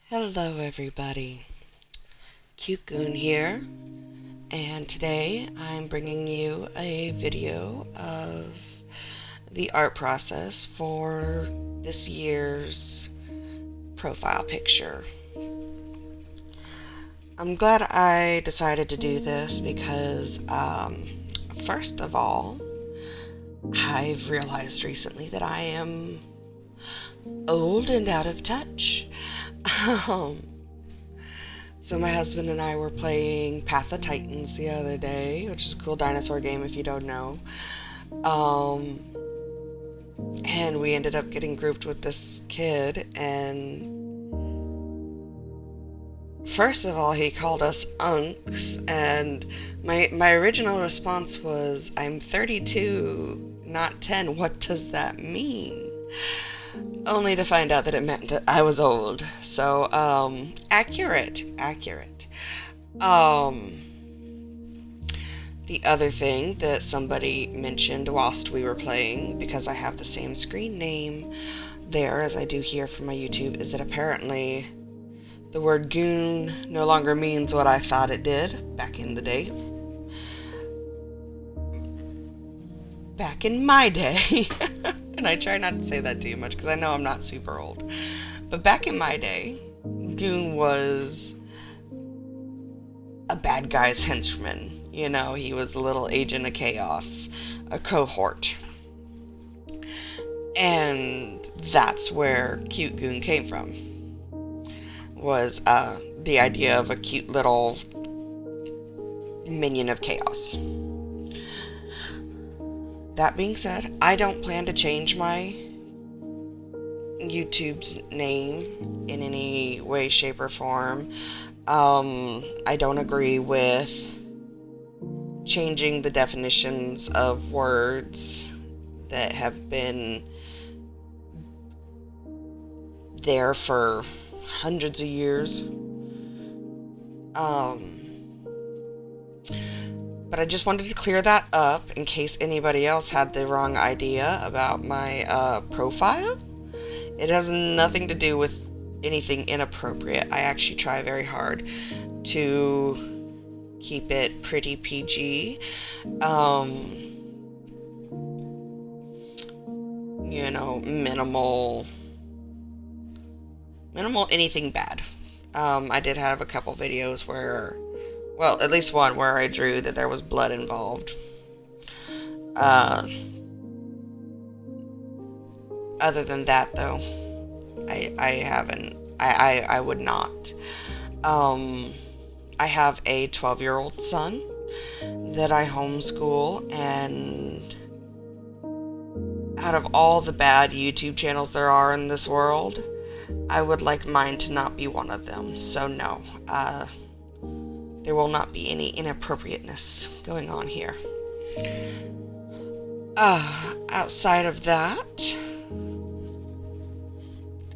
Hello everybody, Cute Goon here, and today I'm bringing you a video of the art process for this year's profile picture. I'm glad I decided to do this because, first of all, I've realized recently that I am old and out of touch. So my husband and I were playing Path of Titans the other day, which is a cool dinosaur game if you don't know. And we ended up getting grouped with this kid, and first of all, he called us unks, and my original response was, "I'm 32, not 10. What does that mean?" Only to find out that it meant that I was old. So, accurate. The other thing that somebody mentioned whilst we were playing, because I have the same screen name there as I do here for my YouTube, is that apparently the word goon no longer means what I thought it did back in the day. Back in my day. And I try not to say that too much because I know I'm not super old. But back in my day, goon was a bad guy's henchman. You know, he was a little agent of chaos, a cohort. And that's where cute goon came from. Was the idea of a cute little minion of chaos. That being said, I don't plan to change my YouTube's name in any way, shape, or form. I don't agree with changing the definitions of words that have been there for hundreds of years. But I just wanted to clear that up in case anybody else had the wrong idea about my profile. It has nothing to do with anything inappropriate. I actually try very hard to keep it pretty PG. You know, minimal anything bad. I did have a couple videos where, well, at least one where I drew that there was blood involved. Other than that, though, I haven't. I would not. I have a 12-year-old son that I homeschool, and out of all the bad YouTube channels there are in this world, I would like mine to not be one of them. So no, there will not be any inappropriateness going on here. Outside of that,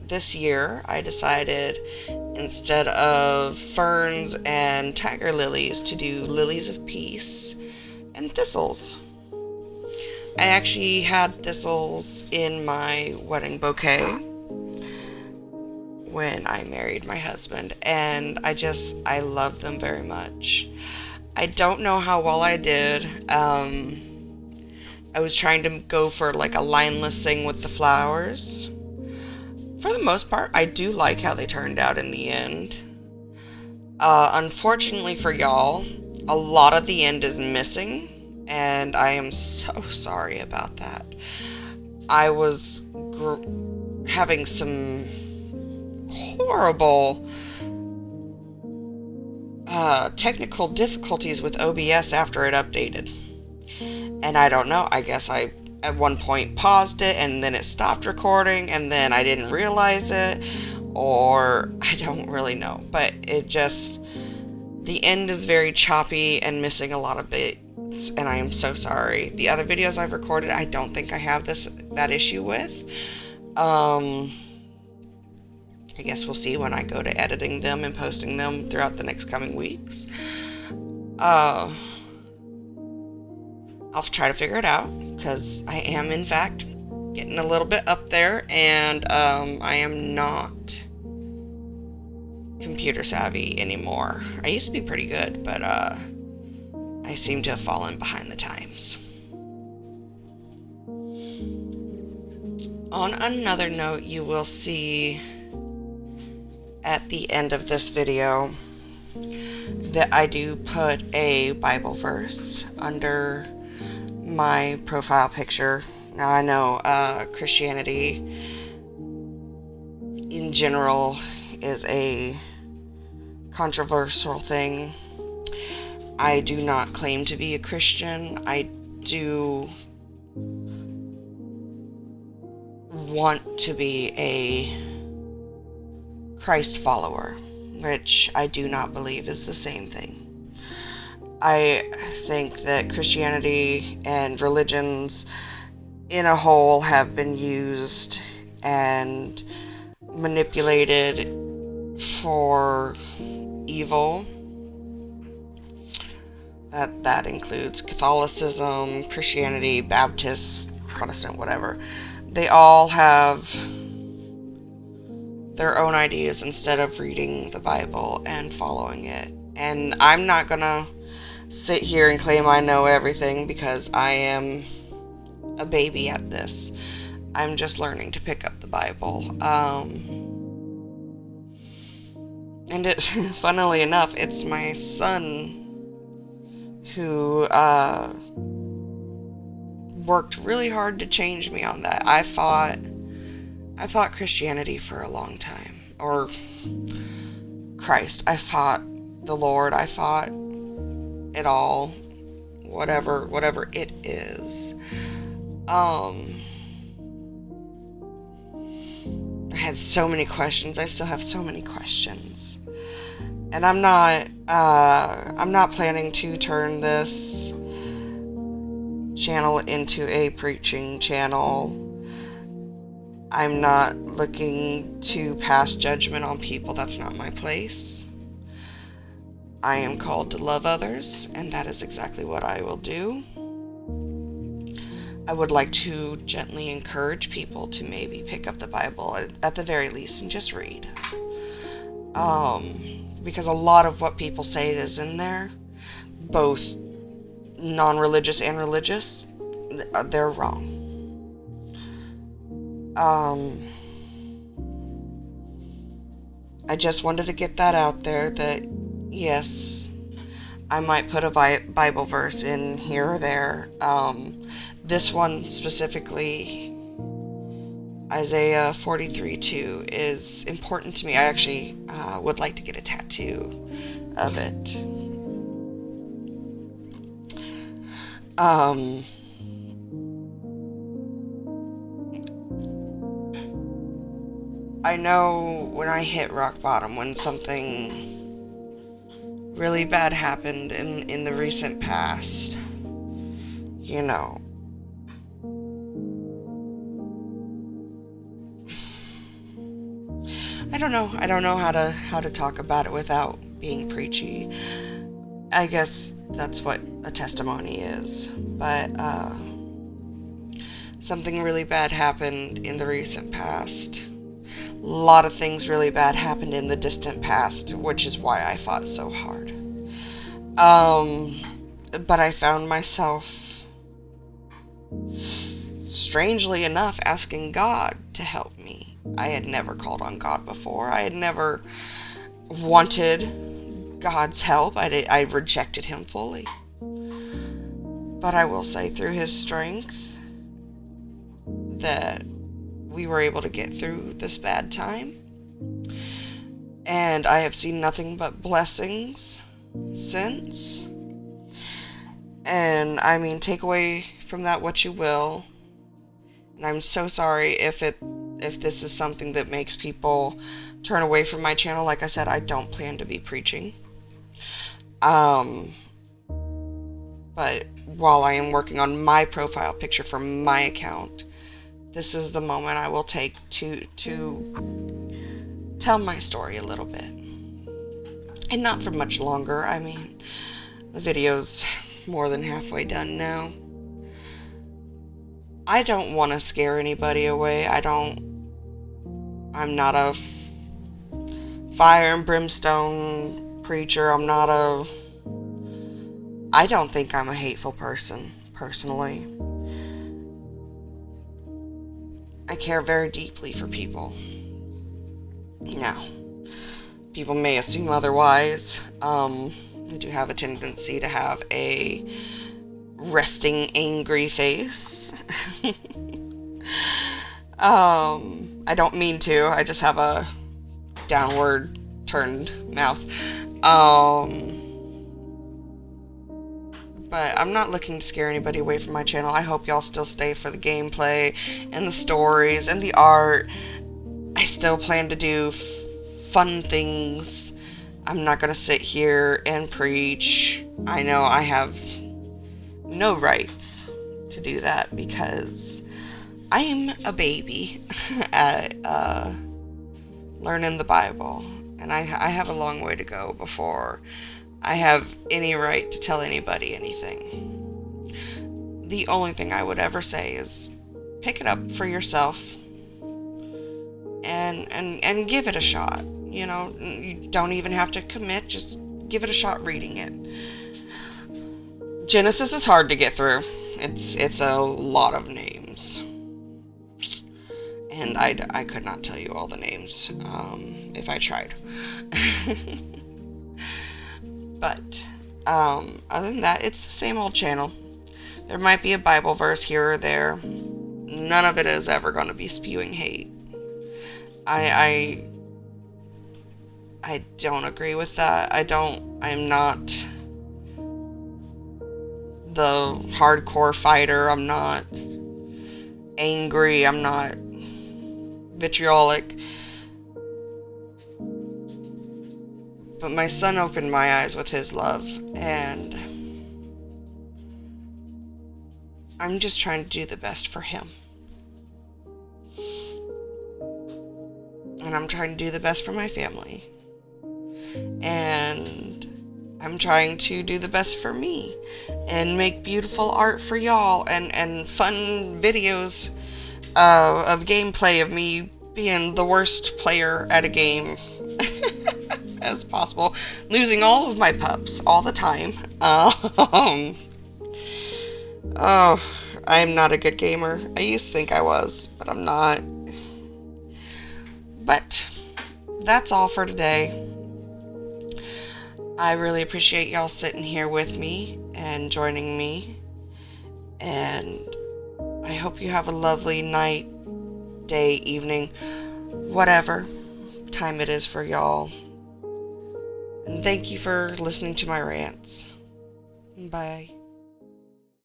this year I decided instead of ferns and tiger lilies to do lilies of peace and thistles. I actually had thistles in my wedding bouquet when I married my husband, and I love them very much. I don't know how well I did. I was trying to go for like a lineless thing with the flowers. For the most part, I do like how they turned out in the end. Unfortunately for y'all, a lot of the end is missing, and I am so sorry about that. I was having some horrible technical difficulties with OBS after it updated. And I don't know, I guess I at one point paused it and then it stopped recording and then I didn't realize it, or I don't really know. But the end is very choppy and missing a lot of bits, and I am so sorry. The other videos I've recorded, I don't think I have that issue with. I guess we'll see when I go to editing them and posting them throughout the next coming weeks. I'll try to figure it out, because I am, in fact, getting a little bit up there, and I am not computer savvy anymore. I used to be pretty good, but I seem to have fallen behind the times. On another note, you will see at the end of this video that I do put a Bible verse under my profile picture. Now, I know Christianity in general is a controversial thing. I do not claim to be a Christian. I do want to be a Christ follower, which I do not believe is the same thing. I think that Christianity and religions in a whole have been used and manipulated for evil. That includes Catholicism, Christianity, Baptist, Protestant, whatever. They all have their own ideas instead of reading the Bible and following it. And I'm not gonna sit here and claim I know everything, because I am a baby at this. I'm just learning to pick up the Bible. And funnily enough, it's my son who worked really hard to change me on that. I fought Christianity for a long time, or Christ. I fought the Lord. I fought it all, whatever it is. I had so many questions. I still have so many questions, and I'm not planning to turn this channel into a preaching channel. I'm not looking to pass judgment on people. That's not my place. I am called to love others, and that is exactly what I will do. I would like to gently encourage people to maybe pick up the Bible at the very least and just read. Because a lot of what people say is in there, both non-religious and religious, they're wrong. I just wanted to get that out there, that yes, I might put a Bible verse in here or there. This one specifically, Isaiah 43:2, is important to me. I actually would like to get a tattoo of it. I know when I hit rock bottom, when something really bad happened in the recent past, you know, I don't know how to talk about it without being preachy. I guess that's what a testimony is. But something really bad happened in the recent past. A lot of things really bad happened in the distant past, which is why I fought so hard. But I found myself, strangely enough, asking God to help me. I had never called on God before. I had never wanted God's help. I rejected Him fully. But I will say, through His strength, that we were able to get through this bad time. And I have seen nothing but blessings since. And I mean, take away from that what you will. And I'm so sorry if this is something that makes people turn away from my channel. Like I said, I don't plan to be preaching. But while I am working on my profile picture for my account, this is the moment I will take to tell my story a little bit. And not for much longer. I mean, the video's more than halfway done now. I don't want to scare anybody away. I'm not a fire and brimstone preacher. I don't think I'm a hateful person, personally. I care very deeply for people. Now, people may assume otherwise. I do have a tendency to have a resting angry face. I don't mean to. I just have a downward turned mouth. But I'm not looking to scare anybody away from my channel. I hope y'all still stay for the gameplay and the stories and the art. I still plan to do fun things. I'm not going to sit here and preach. I know I have no rights to do that because I'm a baby at learning the Bible. And I have a long way to go before I have any right to tell anybody anything. The only thing I would ever say is pick it up for yourself and give it a shot. You know, you don't even have to commit, just give it a shot reading it. Genesis is hard to get through. It's a lot of names. And I could not tell you all the names if I tried. But other than that, it's the same old channel. There might be a Bible verse here or there. None of it is ever going to be spewing hate. I don't agree with that. I'm not the hardcore fighter. I'm not angry. I'm not vitriolic. But my son opened my eyes with his love, and I'm just trying to do the best for him. And I'm trying to do the best for my family. And I'm trying to do the best for me and make beautiful art for y'all and fun videos of gameplay of me being the worst player at a game as possible, losing all of my pups all the time. Oh, I'm not a good gamer. I used to think I was, but I'm not. But that's all for today. I really appreciate y'all sitting here with me and joining me. And I hope you have a lovely night, day, evening, whatever time it is for y'all. And thank you for listening to my rants. Bye.